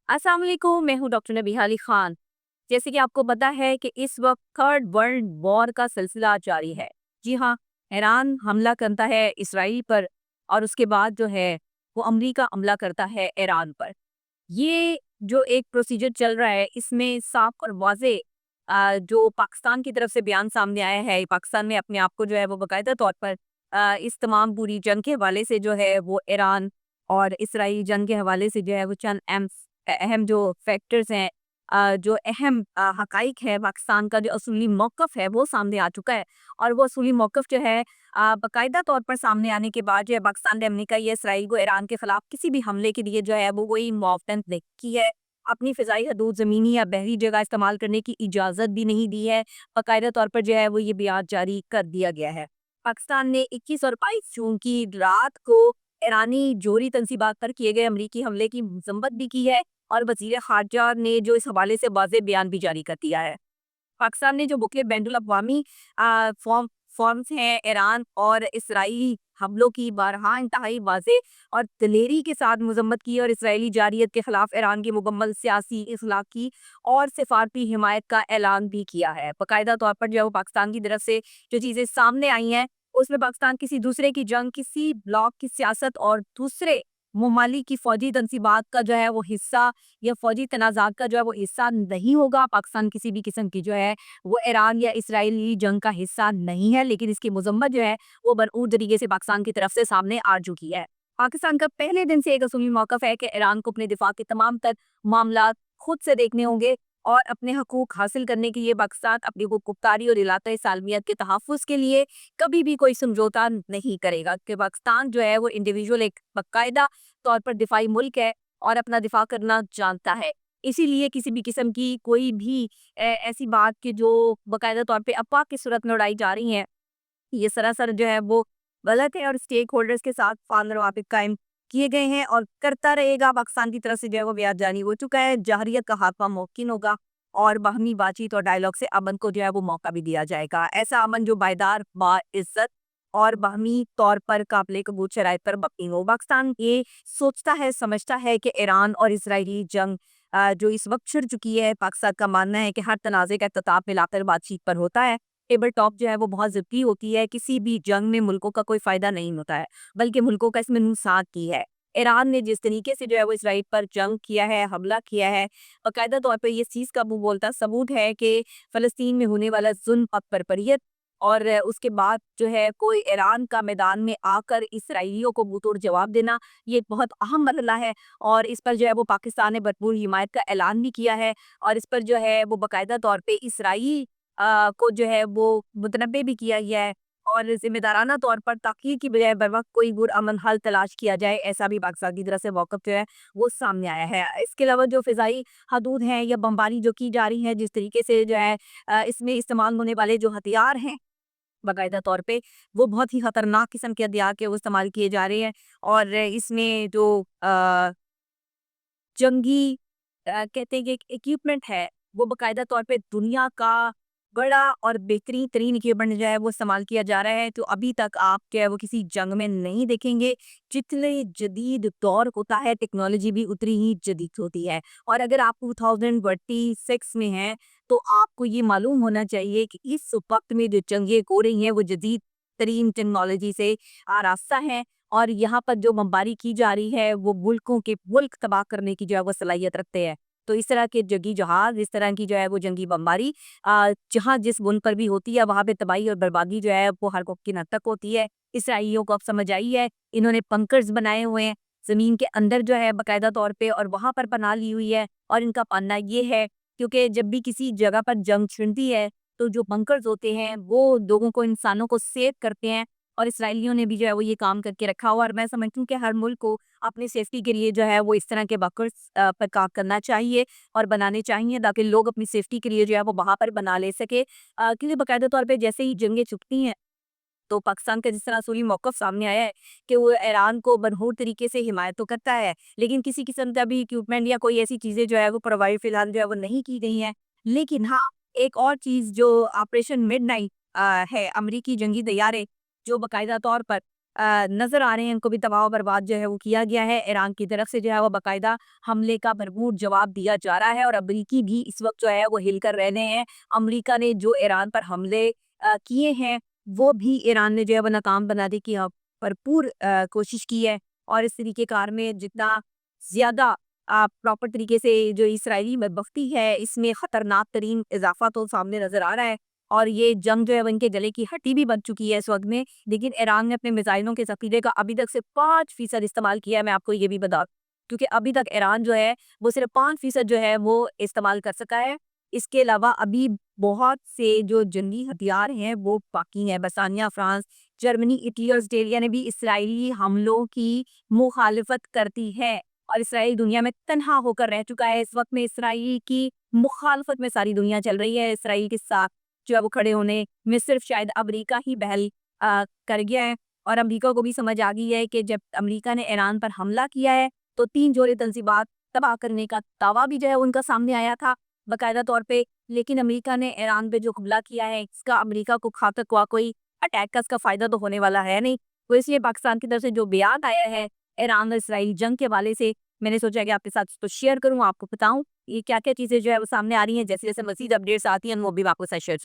अस्सलाम वालेकुम, मैं हूँ डॉक्टर नबीहा अली खान। जैसे कि आपको पता है कि इस वक्त थर्ड वर्ल्ड वॉर का सिलसिला जारी है। जी हाँ, ईरान हमला करता है इसराइल पर और उसके बाद जो है वो अमरीका हमला करता है ईरान पर। ये जो एक प्रोसीजर चल रहा है इसमें साफ और वाज़े जो पाकिस्तान की तरफ से बयान सामने आया है, पाकिस्तान ने अपने आप को जो है वो बाकायदा तौर पर इस तमाम पूरी जंग के हवाले से जो है वो ईरान और इसराइल जंग के हवाले से जो है वो चंद अहम जो फैक्टर्स हैं, जो अहम हकाइक है, पाकिस्तान का जो असूली मौक़िफ़ है वो सामने आ चुका है। और वो असूली मौक़िफ़ जो है बाकायदा तौर पर सामने आने के बाद जो है पाकिस्तान ने अमरीका या इसराइल को ईरान के खिलाफ किसी भी हमले के लिए जो है वो कोई मुआवनत नहीं की है। अपनी फ़िज़ाई हदूद ज़मीनी या बहरी जगह इस्तेमाल करने की इजाज़त भी नहीं दी है। बाकायदा तौर पर जो है वो ये बयान जारी कर दिया गया है। पाकिस्तान ने 21 और 22 जून की रात को ईरानी जोहरी तंसीबात पर किए गए अमरीकी हमले की मज़म्मत भी की है और वज़ीर ख़ारजा ने जो इस हवाले से वाज़ेह बयान भी जारी कर दिया है। पाकिस्तान ने जो बुकलेट बैनुल अक़वामी फॉर्म्स हैं ईरान और इसराइली हमलों की बारहा इंतहाई वाज़ेह और दिलेरी के साथ मज़म्मत की और इसराइली जारियत के खिलाफ ईरान की मुकम्मल सियासी, इख़लाक़ी और सिफ़ारती हिमायत का ऐलान भी किया है। बाकायदा तौर पर जो है वो पाकिस्तान की तरफ से जो चीज़ें सामने आई हैं, उसमें पाकिस्तान किसी दूसरे की जंग, किसी ब्लॉक की सियासत और दूसरे ममालिक की फ़ौजी तनसीबात का जो है वो हिस्सा या फ़ौजी तनाज़ात का जो है वो हिस्सा नहीं होगा। पाकिस्तान किसी भी किस्म की जो है वो ईरान या इसराइली जंग का हिस्सा नहीं है, लेकिन इसकी मज़म्मत जो है वो भरपूर तरीके से पाकिस्तान की तरफ से सामने आ चुकी है। पाकिस्तान का पहले दिन से एक असूली मौक़िफ़ है कि ईरान को अपने दिफ़ा के तमाम तर मामलात खुद से देखने होंगे और अपने हकूक़ हासिल करने के लिए पाकिस्तान अपनी हुकूमतदारी और इलाक़ाई सालमियत के तहफ़्फ़ुज़ के लिए कभी भी कोई समझौता नहीं करेगा कि पाकिस्तान जो है वो इंडिविजुअल एक बाकायदा तौर पर दिफाई मुल्क है और अपना दिफा करना जानता है। इसीलिए किसी भी किस्म की कोई भी ऐसी बात कि जो बाकायदा तौर पे अफ़वाह की सूरत में उड़ाई जा रही हैं, ये सरासर जो है वो गलत है और स्टेक होल्डर्स के साथ फ़ाज़ रवाबित कायम किए गए हैं और करता रहेगा। पाकिस्तान की तरफ से जो है वो बयान जारी हो चुका है। जहरियत का खात्मा मुमकिन होगा और बाहमी बातचीत और डायलॉग से अमन को जो है वो मौका भी दिया जाएगा। ऐसा अमन जो बायदार, बाइज़्ज़त और बाहमी तौर पर काबिल कबूल शराइत पर मबनी हो। पाकिस्तान ये सोचता है, समझता है कि ईरान और इसराइली जंग जो इस वक्त छिड़ चुकी है, पाकिस्तान का मानना है कि हर तनाज़े का इख्तिताम मिलाकर बातचीत पर होता है। टेबल टॉक जो है वो बहुत ज़रूरी होती है। किसी भी जंग में मुल्कों का कोई फ़ायदा नहीं होता है, बल्कि मुल्कों का इसमें नुकसान की है। ईरान ने जिस तरीके से जो है वो इसराइल पर जंग किया है, हमला किया है, बाकायदा तौर पे ये चीज़ का मुँह बोलता सबूत है कि फ़लस्तीन में होने वाला ज़ुल्म अब बर्बरियत और उसके बाद जो है कोई ईरान का मैदान में आकर इसराइलियों को मुँहतोड़ जवाब देना, ये एक बहुत अहम मरहला है और इस पर जो है वो पाकिस्तान ने भरपूर हिमायत का ऐलान भी किया है और इस पर जो है वो बाकायदा तौर पे इसराइल को जो है वो मुतनब्बे भी किया गया है और ज़िम्मेदाराना तौर पर ताक़ीद की बजाय बर वक़्त कोई पुरअमन हल तलाश किया जाए, ऐसा भी पाकिस्तान की तरफ से मौक़िफ़ जो है वो सामने आया है। इसके अलावा जो फ़िज़ाई हदूद हैं या बमबारी जो की जा रही है, जिस तरीके से जो है इसमें इस्तेमाल होने वाले जो हथियार हैं, बाकायदा तौर पे वो बहुत ही ख़तरनाक किस्म के हथियार के वो इस्तेमाल किए जा रहे हैं और इसमें जो जंगी कहते हैं कि एक इक्विपमेंट है, वो बाकायदा तौर पे दुनिया का बड़ा और बेहतरीन तरीन इक्विपमेंट जो है वो इस्तेमाल किया जा रहा है। तो अभी तक आप जो है वो किसी जंग में नहीं देखेंगे। जितने जदीद दौर होता है, टेक्नोलॉजी भी उतनी ही जदीद होती है और अगर आप 2026 में हैं, तो आपको ये मालूम होना चाहिए कि इस वक़्त में जो जंगें हो रही हैं, वो जदीद तरीन टेक्नोलॉजी से आरास्ता हैं और यहाँ पर जो बमबारी की जा रही है, वो मुल्कों के मुल्क तबाह करने की जो है वो सलाहियत रखते हैं। तो इस तरह के जंगी जहाज़, इस तरह की जो है वो जंगी बमबारी जहाँ जिस मुल्क पर भी होती है, वहाँ पे तबाही और बर्बादी जो है वो हर मुमकिन हद तक होती है। इसराइलियों को अब समझ आई है, इन्होंने बंकर्स बनाए हुए हैं, ज़मीन के अंदर जो है बाकायदा तौर पे और वहाँ पर पनाह ली हुई है और इनका मानना ये है क्योंकि जब भी किसी जगह पर जंग छिड़ती है, तो जो बंकर्स होते हैं, वो लोगों को, इंसानों को सेव करते हैं और इसराइलियों ने भी जो है वो ये काम करके रखा हुआ और मैं समझती हूँ कि हर मुल्क को अपनी सेफ्टी के लिए जो है वो इस तरह के बंकर्स पर काम करना चाहिए और बनाने चाहिए ताकि लोग अपनी सेफ्टी के लिए जो है वो वहाँ पर बना ले सके। क्योंकि बाकायदा तौर पे जैसे ही जंगें छुपती हैं, तो पाकिस्तान का जिस तरह असूली मौक़िफ़ सामने आया है कि वो ईरान को भरपूर तरीके से हिमायत तो करता है, लेकिन किसी किस्म का भी इक्विपमेंट या कोई ऐसी चीज़ें जो है वो प्रोवाइड फ़िलहाल जो है वो नहीं की गई हैं। लेकिन हाँ, एक और चीज़ जो ऑपरेशन मिडनाइट है, अमरीकी जंगी तैयारे जो बाकायदा तौर पर نظر آ رہے ہیں، ان کو بھی تباہ و برباد جو ہے وہ کیا گیا ہے۔ ایران کی طرف سے جو ہے وہ باقاعدہ حملے کا بھرپور جواب دیا جا رہا ہے، اور امریکی بھی اس وقت جو ہے وہ ہل کر رہنے ہیں۔ امریکہ نے جو ایران پر حملے کیے ہیں، وہ بھی ایران نے جو ہے وہ ناکام بنانے کی بھرپور کوشش کی ہے، اور اس طریقے کار میں جتنا زیادہ پراپر طریقے سے جو اسرائیلی بدبختی ہے، اس میں خطرناک ترین اضافہ تو سامنے نظر آ رہا ہے، اور یہ جنگ جو ہے وہ ان کے گلے کی ہڈی بھی بن چکی ہے اس وقت میں۔ لیکن ایران نے اپنے میزائلوں کے ذخیرے کا ابھی تک صرف 5% استعمال کیا ہے، میں آپ کو یہ بھی بتا دوں، کیونکہ ابھی تک ایران جو ہے وہ صرف 5% جو ہے وہ استعمال کر سکا ہے۔ اس کے علاوہ ابھی بہت سے جو جنگی ہتھیار ہیں وہ باقی ہیں۔ برطانیہ، فرانس، جرمنی، اٹلی اور آسٹریلیا نے بھی اسرائیلی حملوں کی مخالفت کرتی ہے، اور اسرائیل دنیا میں تنہا ہو کر رہ چکا ہے۔ اس وقت میں اسرائیل کی مخالفت میں ساری دنیا چل رہی ہے، اسرائیل کے ساتھ جو ہے وہ کھڑے ہونے میں صرف شاید امریکہ ہی بہل کر گیا ہے، اور امریکہ کو بھی سمجھ آ گئی ہے کہ جب امریکہ نے ایران پر حملہ کیا ہے تو 3 جوڑے تنصیبات تباہ کرنے کا دعویٰ بھی جو ہے ان کا سامنے آیا تھا باقاعدہ طور پہ، لیکن امریکہ نے ایران پہ جو حملہ کیا ہے اس کا امریکہ کو خاطر کوئی اٹیک کا اس کا فائدہ تو ہونے والا ہے نہیں۔ تو اس لیے پاکستان کی طرف سے جو بیان آیا ہے ایران اور اسرائیل جنگ کے حوالے سے، میں نے سوچا کہ آپ کے ساتھ اس کو شیئر کروں، آپ کو بتاؤں یہ کیا کیا چیزیں جو ہے وہ سامنے آ رہی ہیں۔ جیسے جیسے مزید اپڈیٹس آتی ہیں وہ بھی میں آپ کو ساتھ شیئر